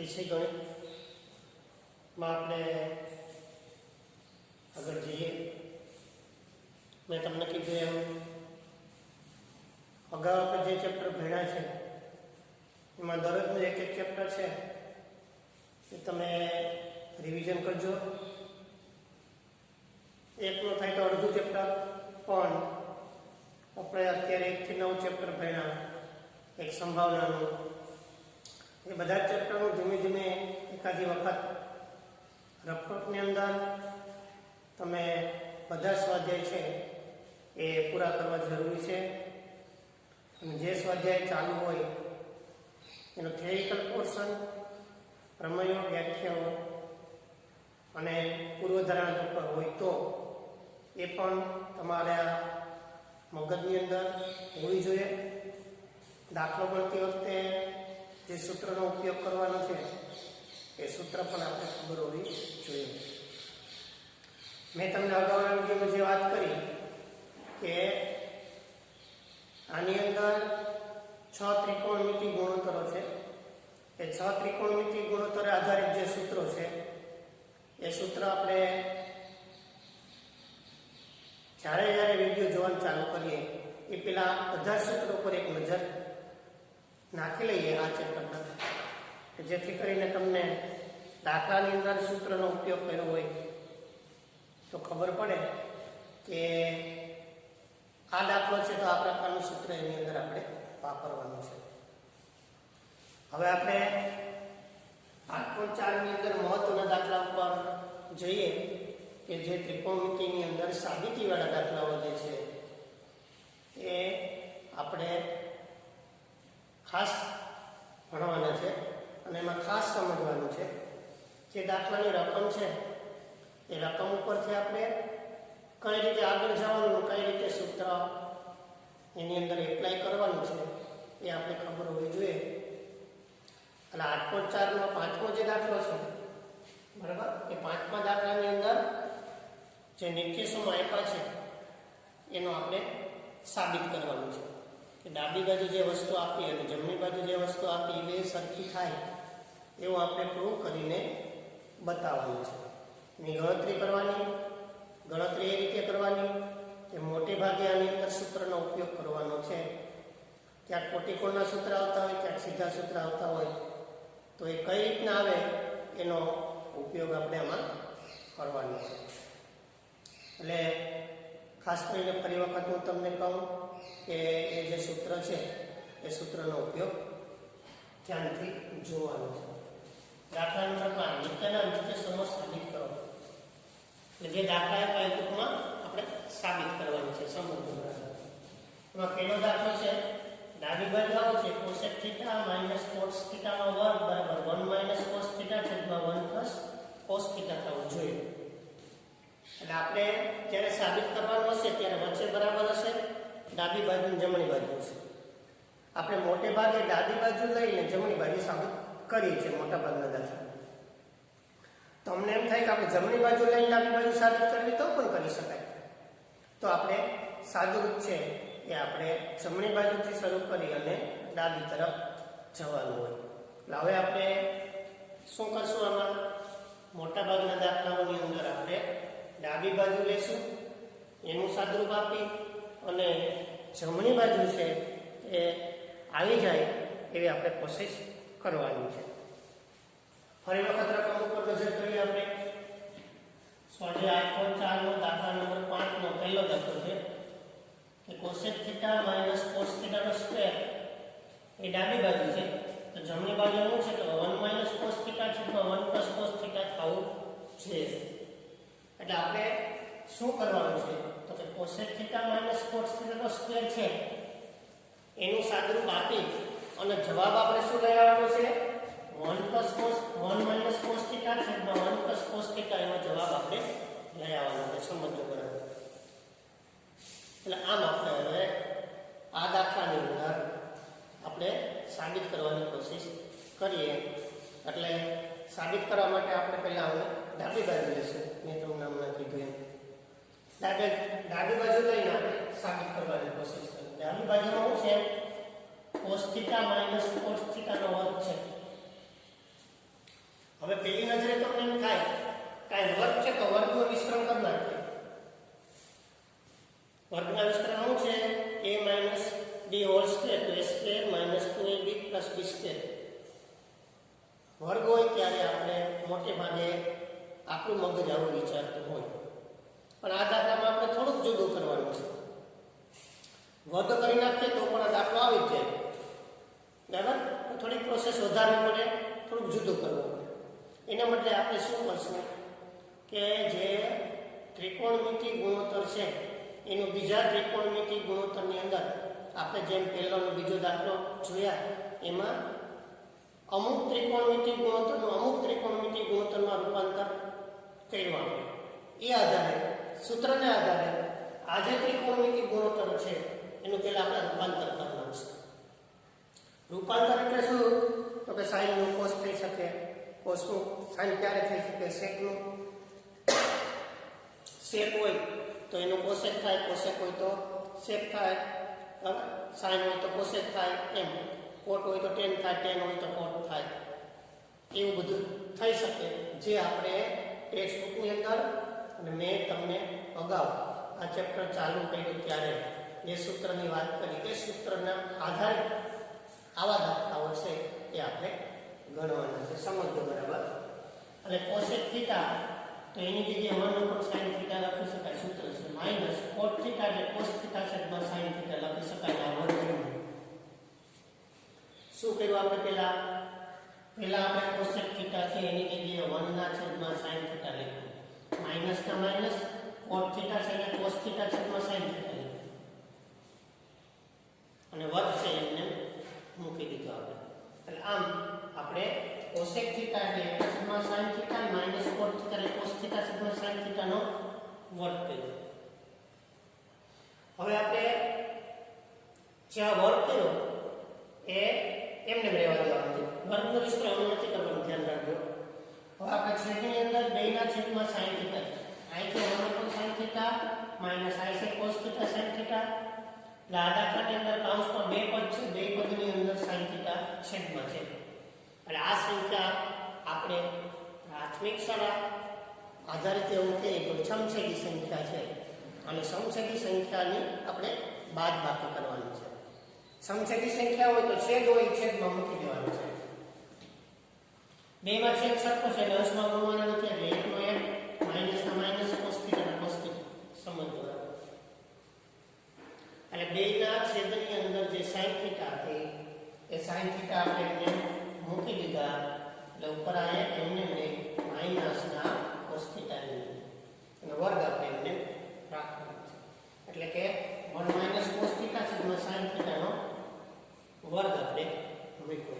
વિષય ગણિતમાં આપણે આગળ જઈએ. મેં તમને કીધું એમ અગાઉ આપણે જે ચેપ્ટર ભણ્યા છે એમાં દરરોજનું એક એક ચેપ્ટર છે એ તમે રિવિઝન કરજો. એકનો થાય તો અડધું ચેપ્ટર, પણ આપણે અત્યારે 1 થી 9 ચેપ્ટર ભણ્યા, એક સંભાવનાનું. એ બધા જ ચેપ્ટરનું ધીમે ધીમે એકાદી વખત રફની અંદર તમે બધા સ્વાધ્યાય છે એ પૂરા કરવા જરૂરી છે. અને જે સ્વાધ્યાય ચાલુ હોય એનો થિયરિકલ પોર્શન, પ્રમેયો, વ્યાખ્યાઓ અને પૂર્વધારણા પેપર હોય તો એ પણ તમારા મગજની અંદર હોવી જોઈએ. દાખલો ગણતી વખતે જે સૂત્રનો ઉપયોગ કરવાનો છે એ સૂત્ર પણ આપણે ખબર હોવી જોઈએ. મેં તમને અગાઉના વિડીયોમાં જે વાત કરી કે આની અંદર 6 ત્રિકોણમિતિ ગુણોત્તરો છે. એ 6 ત્રિકોણમિતિ ગુણોત્તર આધારિત જે સૂત્રો છે એ સૂત્ર આપણે જ્યારે વિડીયો જોવાનું ચાલુ કરીએ એ પેલા બધા સૂત્રો પર એક નજર નાખી લઈએ આ ચેપ્ટરના, જેથી કરીને તમને દાખલાની અંદર સૂત્રનો ઉપયોગ કર્યો હોય તો ખબર પડે કે આ દાખલો છે તો આ પ્રકારનું સૂત્ર એની અંદર આપણે વાપરવાનું છે. હવે આપણે 8.4 ની અંદર મહત્વના દાખલા ઉપર જઈએ કે જે ત્રિકોણમિતિની અંદર સાબિતીવાળા દાખલાઓ જે છે એ આપણે ખાસ ભણવાના છે. અને એમાં ખાસ સમજવાનું છે જે દાખલાની રકમ છે એ રકમ ઉપરથી આપણે કઈ રીતે આગળ જવાનું, કઈ રીતે સૂત્ર એની અંદર એપ્લાય કરવાનું છે એ આપણે ખબર હોવી જોઈએ. એટલે 8.4 નો 5મો જે દાખલો છે, બરાબર, એ 5મા દાખલાની અંદર જે નિર્દેશોમાં આપ્યા છે એનો આપણે સાબિત કરવાનું છે કે ડાબી બાજુ જે વસ્તુ આપી અને જમણી બાજુ જે વસ્તુ આપી એ બે સરખી થાય એવું આપણે પ્રૂવ કરીને બતાવવાનું છે. એની ગણતરી કરવાની. ગણતરી એ રીતે કરવાની કે મોટે ભાગે આની અંદર સૂત્રનો ઉપયોગ કરવાનો છે. ક્યાંક કોટિકોણના સૂત્ર આવતા હોય, ક્યાંક સીધા સૂત્ર આવતા હોય, તો એ કઈ રીતના આવે એનો ઉપયોગ આપણે આમાં કરવાનો છે. એટલે ખાસ કરીને ફરી વખત હું તમને કહું કે એ જે સૂત્ર છે એ સૂત્રનો ઉપયોગ ધ્યાનથી જોવાનો છે. દાખલા નંબર 5, નીચેના નિર્દેશોમાં સાબિત કરો. એટલે જે દાખલા આપ્યા એ ટૂંકમાં આપણે સાબિત કરવાનું છે, સમજવું. એમાં પહેલો દાખલો છે, ડાબી બાજુ આવું છે cosec θ - cos θ નો વર્ગ બરાબર 1 - cos θ છેદમાં 1 + cos θ થવું જોઈએ. એટલે આપણે જ્યારે સાબિત કરવાનું હશે ત્યારે વચ્ચે બરાબર હશે, ડાબી બાજુ અને જમણી બાજુ હશે. આપણે મોટે ભાગે ડાબી બાજુ લઈને જમણી બાજુ સાબિત કરીએ છીએ મોટા ભાગના દાખલા. તમને એમ થાય કે આપણે જમણી બાજુ લઈને ડાબી બાજુ સાબિત કરવી તો પણ કરી શકાય. તો આપણે સાદું રૂપ છે એ આપણે જમણી બાજુથી શરૂ કરી અને ડાબી તરફ જવાનું હોય. એટલે હવે આપણે શું કરશું, આમાં મોટા ભાગના દાખલાઓની અંદર આપણે ડાબી બાજુ લેશું, એનું સાદુરૂપ આપી અને જમણી બાજુ છે એ આવી જાય એવી આપણે કોશિશ કરવાની છે. ફરી વખત રકમ ઉપર નજર કરીએ આપણે. સ્વાધ્યાય 8.4 નો દાખલા નંબર 5 નો પહેલો દાખલો છે કે cosec θ - cos θ નો સ્ક્વેર એ ડાબી બાજુ છે, તો જમણી બાજુ શું છે તો 1 - cos θ છેદમાં 1 + cos θ થવું છે. એટલે આપણે શું કરવાનું છે તો કે cosec θ - cos θ નો સ્ક્વેર છે એનું સાદુરૂપ આપી અને જવાબ આપણે શું લઈ આવવાનો છે 1 - cos θ છેદમાં 1 + cos θ એનો જવાબ આપણે લઈ આવવાનો છે. સમજો બરાબર. એટલે આમ આપણે હવે આ દાખલાની અંદર આપણે સાબિત કરવાની કોશિશ કરીએ. એટલે સાબિત કરવા માટે આપણે પહેલા હવે ડાબી બાજુ લઈશું. મેં તમને હમણાં કીધું એમ ડાબી બાજુ લઈને આપણે સાબિત કરવાની કોશિશ કરીએ. ડાબી બાજુમાં શું છે cos θ - cos θ નો વર્ગ છે. પ્લસ બી સ્ક્વેર વર્ગ હોય ત્યારે આપણે મોટે ભાગે આપણું મગજ આવું વિચારતું હોય, પણ આ દાખલામાં આપણે થોડુંક જુદું કરવાનું છે. વર્ગ કરી નાખીએ તો પણ આ દાખલો આવી જ જાય, બરાબર. તો થોડીક પ્રોસેસ વધારવી પડે, થોડુંક જુદું કરવું પડે. એના બદલે આપણે શું કરશું કે જે ત્રિકોણમિતિ ગુણોત્તર છે એનું બીજા ત્રિકોણમિતિ ગુણોત્તરની અંદર આપણે જેમ પહેલાનો બીજો દાખલો જોયા એમાં અમુક ત્રિકોણમિતિ ગુણોત્તરનું અમુક ત્રિકોણમિતિ ગુણોત્તરમાં રૂપાંતર કરવાનું. એ આધારે સૂત્રને આધારે આ જે ત્રિકોણમિતિ ગુણોત્તર છે એનું પહેલા આપણે રૂપાંતર કરવાનું છે. રૂપાંતર એટલે શું? તો કે સાઈનનું કોસ થઈ શકે, કોસનું સાઈન ક્યારે થઈ શકે? સેકનું સેક હોય તો એનું કોસેક થાય, કોસેક હોય તો સેક થાય, બરાબર. સાઈન હોય તો કોસેક થાય, એમ કોટ હોય તો ટેન થાય, ટેન હોય તો કોટ થાય. એવું બધું થઈ શકે જે આપણે ટેક્સ્ટ બુકની અંદર અને મેં તમને અગાઉ આ ચેપ્ટર ચાલુ કર્યું ત્યારે જે સૂત્રની વાત કરી એ સૂત્રના આધારે આવા દાખલાઓ છે એ આપણે ગણવાના છે. સમજો બરાબર. અને કોસેક થીટા તો એની જગ્યાએ 1 ઉપર sin થીટા લખી શકાય, સૂત્ર છે. માઈનસ કોટ થીટા એટલે કોસ થીટા છેદમાં sin થીટા લખી શકાય. આ વર્ગનું શું કર્યું આપણે? પહેલા આપણે કોસેક થીટા છે એની જગ્યાએ 1 ના છેદમાં sin થીટા લખ્યું. માઈનસ ના માઈનસ, કોટ થીટા છે એટલે કોસ થીટા છેદમાં sin થીટા લખ્યું. અને વર્ગ છે એમને મૂકી દીધો આપણે. એટલે આમ આપણે કોસેક થીટા એટલે 1 છેદમાં sin થીટા માઈનસ કોટ થીટા એટલે કોસ થીટા છેદમાં sin થીટા નો વર્ગ કર્યો. હવે આપણે જ્યાં વર્ગ કર્યો એ એમને રહેવા દેવાનું છે. વર્ગનો વિસ્તરણ નથી કરવાનું, ધ્યાન રાખજો. હવે આપણે છેદની અંદર 2 ના છેદમાં sin થીટા છે. અહીંથી 1 ઉપર sin થીટા માઈનસ i છે cos થીટા sin થીટા. એટલે આ દાખલાની અંદર કૌંસમાં બે પદ છે, બે પદની અંદર sin થીટા છેદમાં છે. એટલે આ સંખ્યા આપણે પ્રાથમિક શાળા આધારિત એવું કહીએ તો સમછેદી સંખ્યા છે અને સમછેદી સંખ્યાની આપણે બાદબાકી કરવાની છે. સમછેદી સંખ્યા હોય તો છેદ હોય છેદમાં મૂકી દેવાનું છે. બેમાં છેદ સરખો છે એટલે અંશમાં ગુણવાના નથી, એટલે 1 નો 1 માઈનસ ના માઈનસ cos થીટા ના cos થીટા સમજો. એટલે બેના છેદની અંદર જે sin થીટા હતી એ sin થીટા આપણે એમને મૂકી દીધા. એટલે ઉપર આયા એમને માઈનસ ના cos થીટા અને વર્ગ આપણે એમને રાખવાનો છે. એટલે કે 1 માઈનસ cos થીટા છેદમાં sin થીટા નો વર્ગ આપણે મૂક્યો.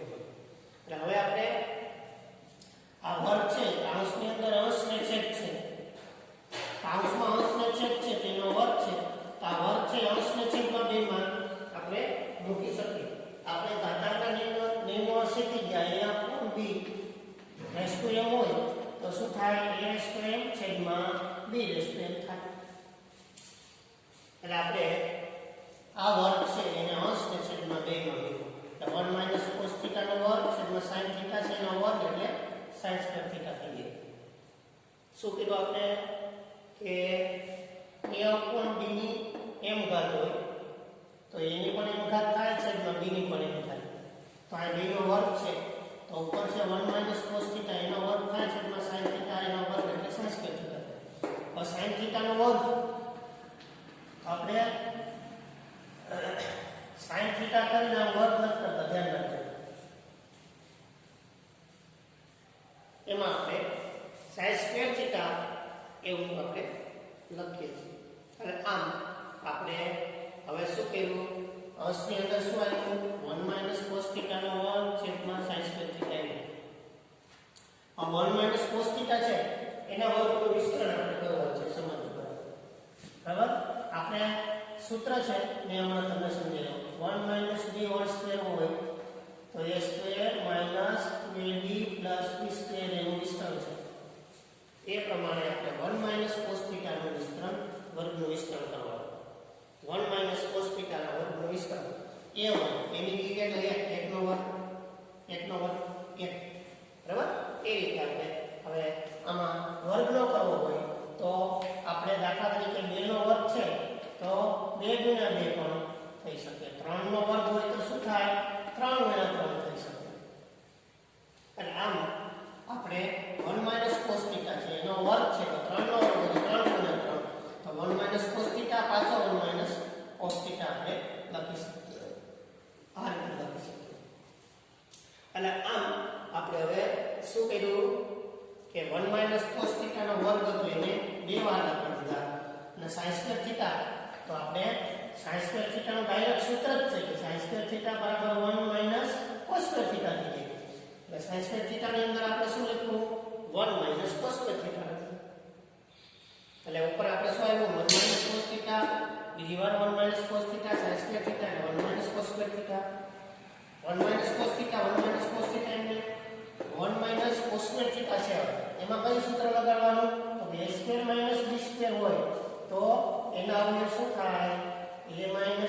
એટલે હવે આપણે આ વર્ગ છે કૌંસની અંદર અંશ ને છેદ છે, કૌંસમાં અંશ ને છેદ છે તેનો વર્ગ છે. તો આ વર્ગ છે અંશ ને છેદમાં બેમાં આપણે મૂકી શકીએ. આપણે ઘાતાંકના નિયમો શીખી ગયા. a upon b raise to m હોય તો શું થાય? a રેસ ટુ m છેદમાં b રેસ ટુ m થાય. એટલે આપણે આ વર્ગ છે એને અંશ ને છેદમાં બેમાં મૂક્યો. એટલે 1 માઈનસ cos થીટા નો વર્ગ છેદમાં sin થીટા છે એનો વર્ગ એટલે sin સ્ક્વેર થીટા થઈ ગઈ. શું કીધું આપણે કે a upon b ની m ઘાત હોય તો a ની પણ m ઘાત થાય છેદમાં b ની પણ m થાય. તો આ b નો વર્ગ છે તો ઉપર છે 1 માઈનસ cos થીટા એનો વર્ગ થાય છેદમાં sin થીટા એનો વર્ગ એટલે sin સ્ક્વેર થીટા થાય. તો sin થીટા નો વર્ગ આપણે sin થીટા કરીને વર્ગ નથી કરતા, ધ્યાન રાખજો. એમાં આપણે sin સ્ક્વેર થીટા એવું આપણે લખીએ છીએ. અને આમ આપણે હવે શું કર્યું? અંશની અંદર શું આવ્યું? 1 માઈનસ cos થીટા નો વર્ગ છેદમાં sin સ્ક્વેર થીટા આવ્યું. આ 1 માઈનસ cos થીટા છે એના વર્ગનું વિસ્તરણ આપણે કરવાનું છે. સમજો બરાબર. આપણે સૂત્ર છે મેં હમણાં તમને સમજાવ્યું. 1 માઈનસ b હોલ સ્ક્વેર હોય તો a square minus 2b plus b square એનું વિસ્તરણ છે. એ પ્રમાણે આપણે 1 માઈનસ cos થીટા નું વિસ્તરણ વર્ગનું વિસ્તરણ કરવાનું. 1 માઈનસ cos થીટા ના વર્ગનું વિસ્તરણ a1 એની જગ્યાએ 1 નો વર્ગ 1 બરાબર. એ રીતે આપણે હવે આમાં વર્ગ ન કરવો હોય તો આપણે દાખલા તરીકે 2 નો વર્ગ છે તો 2 ગુણ્યા 2 પણ થઈ શકે. 3 નો વર્ગ હોય તો શું થાય? 3 ગુણ્યા 3 થઈ એટલે આમ આપણે હવે શું કર્યું કે 1 - cos θ નો વર્ગ હતો એને બે વાર લખી દીધા અને sin² θ તો આપણે sin² θ નું ડાયરેક્ટ સૂત્ર જ છે કે sin² θ બરાબર 1 - cos² θ થઈ જાય એટલે sin² θ ની અંદર આપણે શું લખ્યું 1 - cos² θ લખ્યું એટલે ઉપર આપણે શું આવ્યું 1 - cos θ બીજી વાર 1 - cos θ sin² θ એટલે 1 - cos² θ 1 - cos θ 1 - cos θ એટલે 1 - cos² θ છે એમાં કયું સૂત્ર લગાડવાનું તો a² - b² હોય તો એના અવયવ શું થાય a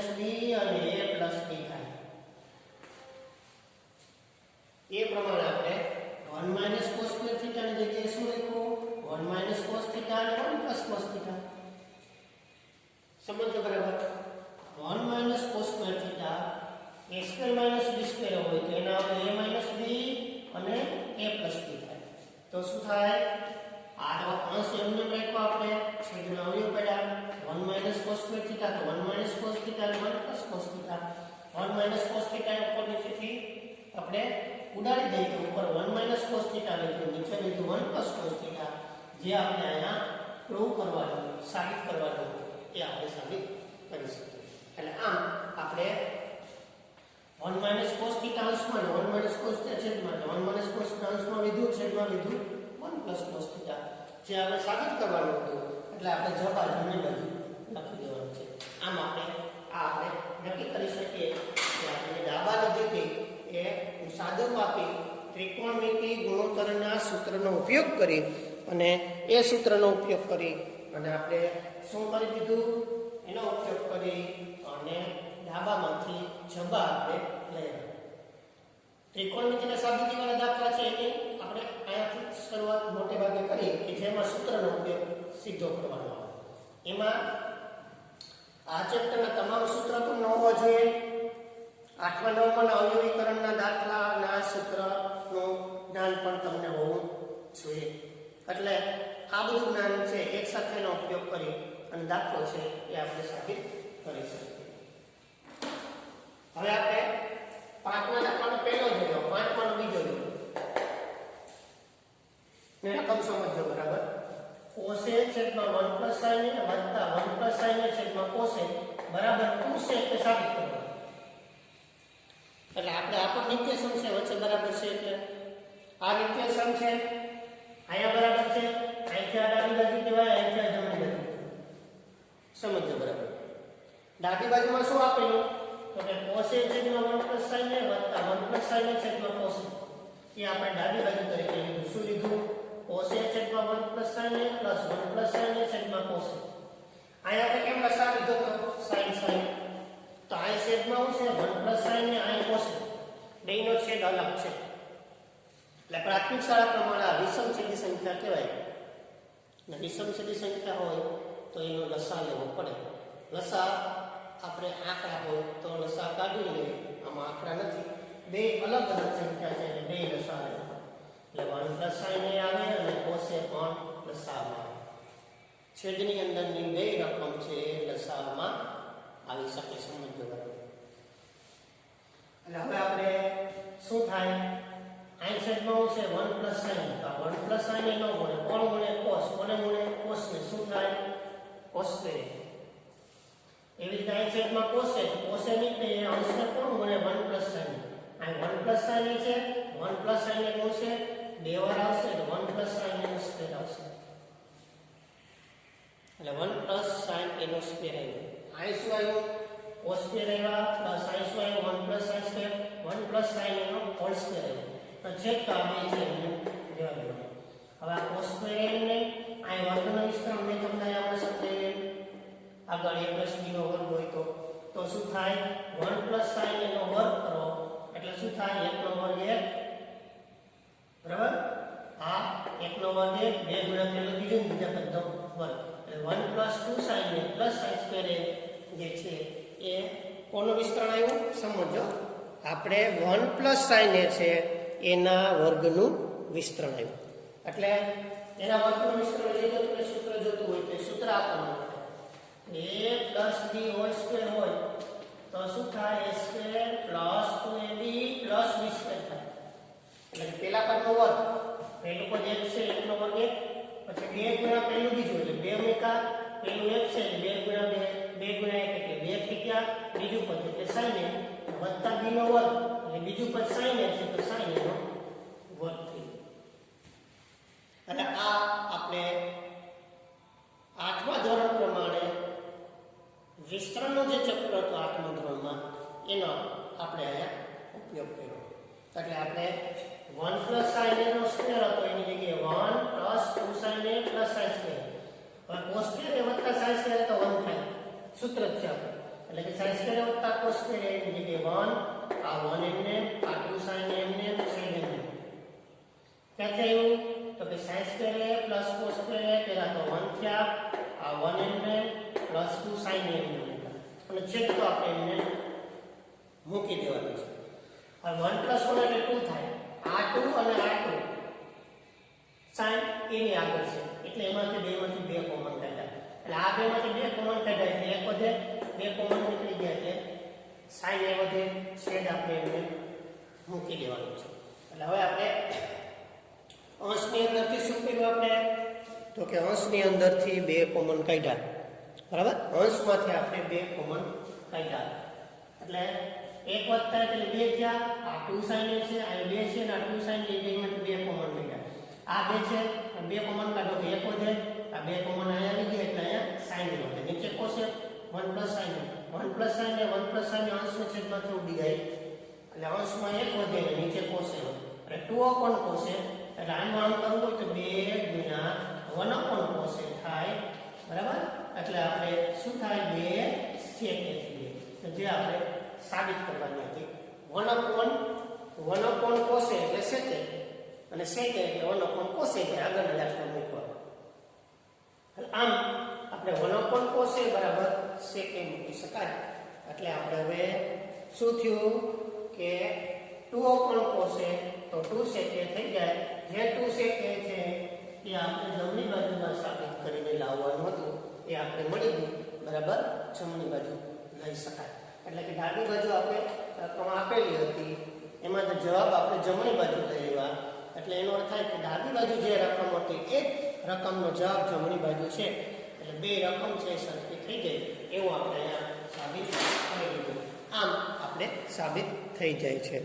- b અને a + b થાય એ પ્રમાણે આપણે 1 - cos² θ ની જગ્યાએ શું લખ્યું 1 - cos θ અને 1 + cos θ સમજો બરાબર 1 - cos² θ a² - b² હોય તો એના અવયવ a - b અને a + b થાય તો શું થાય આ તો અંશ એમને લખ્યો આપણે છેદના અવયવ પડ્યા 1 - cos² θ તો 1 - cos θ અને 1 + cos θ 1 - cos θ ઉપર નીચેથી આપણે ઉડાડી દઈએ તો ઉપર 1 - cos θ લખ્યું નીચે લીધું 1 + cos θ જે આપણે અહીંયા પ્રૂવ કરવાનું સાબિત કરવાનું એ આપણે સાબિત કરી શકીએ એટલે આમ આપણે 1 - cos θ અંશમાં 1 - cos θ છેદમાં 1 - cos θ અંશમાં લીધું છેદમાં લીધું 1 + cos θ જે આપણે સાબિત કરવાનું હતું એટલે આપણે જવાબ જમણી બાજુ લખી દેવાનું છે આમ આપણે નક્કી કરી શકીએ કે આપણે ડાબા નજીકથી એ સાદું આપી ત્રિકોણમિતિ ગુણોત્તરના સૂત્રનો ઉપયોગ કરી અને એ સૂત્રનો ઉપયોગ કરી અને આપણે શું કરી દીધું એનો ઉપયોગ કરી અને ડાબામાંથી જબા આપણે લઈ ત્રિકોણમિતિના સાબિતીવાળા દાખલા છે એની આપણે અહીંયાથી શરૂઆત મોટે ભાગે કરી કે જેમાં સૂત્રનો ઉપયોગ સીધો કરવાનો આવે એમાં આ ચેપ્ટરના તમામ સૂત્ર તો ન હોવા જોઈએ 8મા 9મા અવયવીકરણના દાખલાના સૂત્રનું જ્ઞાન પણ તમને હોવું જોઈએ એટલે આ બધું જ્ઞાન છે એક સાથેનો ઉપયોગ કરી અને દાખલો છે એ આપણે સાબિત કરી શકીએ હવે આપણે 5મા દાખલાનો પહેલો જોયો 5માનો બીજો જોયો ને રકમ સમજો બરાબર cos a છેદમાં 1 + sin a વત્તા 1 + sin a છેદમાં cos a બરાબર 2 છે તે સાબિત કરવાનું એટલે આપણે આ પણ નિત્ય સમ છે વચ્ચે બરાબર છે એટલે આ નિત્ય સમ છે અહીંયા બરાબર છે અહીંથી આ ડાબી બાજુ કહેવાય અહીંથી આ જમણી બાજુ સમજો બરાબર ડાબી બાજુમાં શું આપેલું તો કે cos a છેદમાં 1 + sin a વત્તા 1 + sin a છેદમાં cos a એ આપણે ડાબી બાજુ તરીકે લીધું શું લીધું cos a છેદમાં 1 + sin a + 1 + sin a છેદમાં cos a અહીંયા આપણે કેમ લસા લીધો તો sin તો આ છેદમાં શું છે 1 + sin a અહીં cos a બેયનો છેદ અલગ છે એટલે પ્રાથમિક શાળા પ્રમાણે આ વિષમછેદી સંખ્યા કહેવાય ને વિષમછેદી સંખ્યા હોય તો એનો લસા લેવો પડે લસા આપણે આંકડા હોય તો લસા કાઢી લઈએ આમાં આંકડા નથી બે અલગ અલગ સંખ્યા છે એટલે બે લસા લેવા એટલે 1 + sin a આવે અને cos a પણ લસામાં છેદની અંદરની બે રકમ છે એ લસામાં આવી શકે સમજો બરાબર એટલે હવે આપણે શું થાય અહીં છેદમાં છે 1 + sin તો 1 + sin a નો ગુણે કોણ ગુણે cos કોને ગુણે cos ને શું થાય cos a એવી રીતે અહીં છેદમાં cos a નીકળે એ અંશને કોણ ગુણે 1 + sin a અહીં 1 + sin a છે 1 + sin a ગુણશે બે વાર આવશે તો 1 + sin a નો સ્ક્વેર આવશે એટલે 1 + sin a નો સ્ક્વેર આવ્યો અહીં શું આવ્યું cos સ્ક્વેર આવ્યા પ્લસ અહીં શું આવ્યું 1 + sin સ્ક્વેર 1 + sin a નો હોલ સ્ક્વેર આવ્યો તો છેદ તો આ બે છે એમને લેવા દેવાનું હવે આ cos સ્ક્વેર એમને અહીં વર્ગનો વિસ્તરણ મેં તમને આપણે સમજાવી આગળ a + b નો વર્ગ હોય તો શું થાય 1 + sin a નો વર્ગ કરો એટલે શું થાય 1 નો વર્ગ 1 બરાબર આ 1 નો વર્ગ 1 બે ગુણ્યા પેલો બીજો બીજા પદનો વર્ગ એટલે 1 + 2 sin a + sin square a જે છે એ કોનું વિસ્તરણ આવ્યું સમજો આપણે 1 + sin a છે એના વર્ગનું વિસ્તરણ આવ્યું એટલે એના વર્ગનું વિસ્તરણ જોઈતું એટલે સૂત્ર જોતું હોય તો સૂત્ર આપવાનું a + b હોલ સ્ક્વેર હોય તો શું થાય a² + 2ab + b² થાય એટલે કે પહેલા પદનો વર્ગ, પહેલું પદ 1 છે 1 નો વર્ગ 1, પછી 2 ગુણ્યા પહેલું બીજું એટલે 2 મૂકા, પહેલું 1 છે એટલે 2 ગુણ્યા 2, 2 ગુણ્યા 1 એટલે 2 થઈ ગયા, બીજું પદ એટલે sin a વત્તા b નો વર્ગ એટલે બીજું પદ sin a છે તો sin a નો વર્ગ થઈ ગયો. અને આ આપણે 8મા ધોરણ પ્રમાણે વિસ્તરણનો જે ચક્ર હતો 8મા ધોરણમાં એનો આપણે અહીંયા ઉપયોગ કર્યો. એટલે આપણે 1 sin a નો સ્ક્વેર હતો એની જગ્યાએ 1 2 sin a sin સ્ક્વેર. હવે cos સ્ક્વેર વત્તા sin સ્ક્વેર તો 1 થાય, સૂત્ર જ છે આપણે. એટલે કે sin સ્ક્વેર વત્તા cos સ્ક્વેર એની જગ્યાએ 1, આ 1 એમને, આ 2 sin a એમને, sin એમને. ક્યાંથી આવ્યું તો કે sin square plus cos square પેલા તો 1 થયા, આ 1 એમને પ્લસ 2 sin a એમને. અને છેદ તો આપણે એમને મૂકી દેવાનું છે. હવે 1 + 1 એટલે 2 થાય, આ 2 અને આ 2 sin a ની આગળ છે એટલે એમાંથી બેમાંથી 2 કોમન કાઢ્યા. એટલે આ બેમાંથી 2 કોમન કાઢ્યા એટલે એક વધે, 2 કોમન નીકળી ગયા એટલે sin a વધે, છેદ આપણે એમને મૂકી દેવાનું છે. એટલે હવે આપણે અંશની અંદરથી શું કર્યું આપણે તો કે અંશની અંદરથી 2 કોમન કાઢ્યા. બરાબર, અંશમાંથી આપણે 2 કોમન કાઢ્યા. એટલે 1 વધતા એટલે 2 થયા, આ 2 sin a છે, આ 2 છે અને આ 2 sin a બેમાંથી 2 કોમન કાઢ્યા. આ 2 છે, 2 કોમન કાઢો તો 1 વધે, આ 2 કોમન અહીંયા આવી ગયા એટલે અહીંયા sin a વધે. નીચે cos a 1 + sin a, 1 + sin a 1 + sin a અંશનો છેદમાંથી ઉડી જાય એટલે અંશમાં 1 વધે અને નીચે cos a વધે. એટલે 2/cos a એટલે આનું આમ કરવું હોય તો 2 ગુણ્યા 1/cos a થાય. બરાબર, એટલે આપણે શું થાય 2 sec a થઈ જાય. તો જે આપણે સાબિત કરવાની હતી 1/cos a એટલે sec a અને sec a એટલે 1/cos a આગળના દાખલા મૂકવા. આમ આપણે 1/cos a બરાબર sec a મૂકી શકાય. એટલે આપણે હવે શું થયું કે 2/cos a તો 2 sec a થઈ જાય. જે 2 sec a છે એ આપણે જમણી બાજુમાં સાબિત કરીને લાવવાનું હતું એ આપણે મળી ગયું. બરાબર, જમણી બાજુ લઈ શકાય. એટલે કે ડાબી બાજુ આપણે રકમ આપેલી હતી એમાં તો જવાબ આપણે જમણી બાજુ લઈ આવ્યા. એટલે એનો અર્થ થાય કે ડાબી બાજુ જે રકમ હતી એ રકમનો જવાબ જમણી બાજુ છે. એટલે 2 રકમ છે સરખી થઈ ગઈ એવું આપણે અહીંયા સાબિત કરી દીધું. આમ આપણે સાબિત થઈ જાય છે.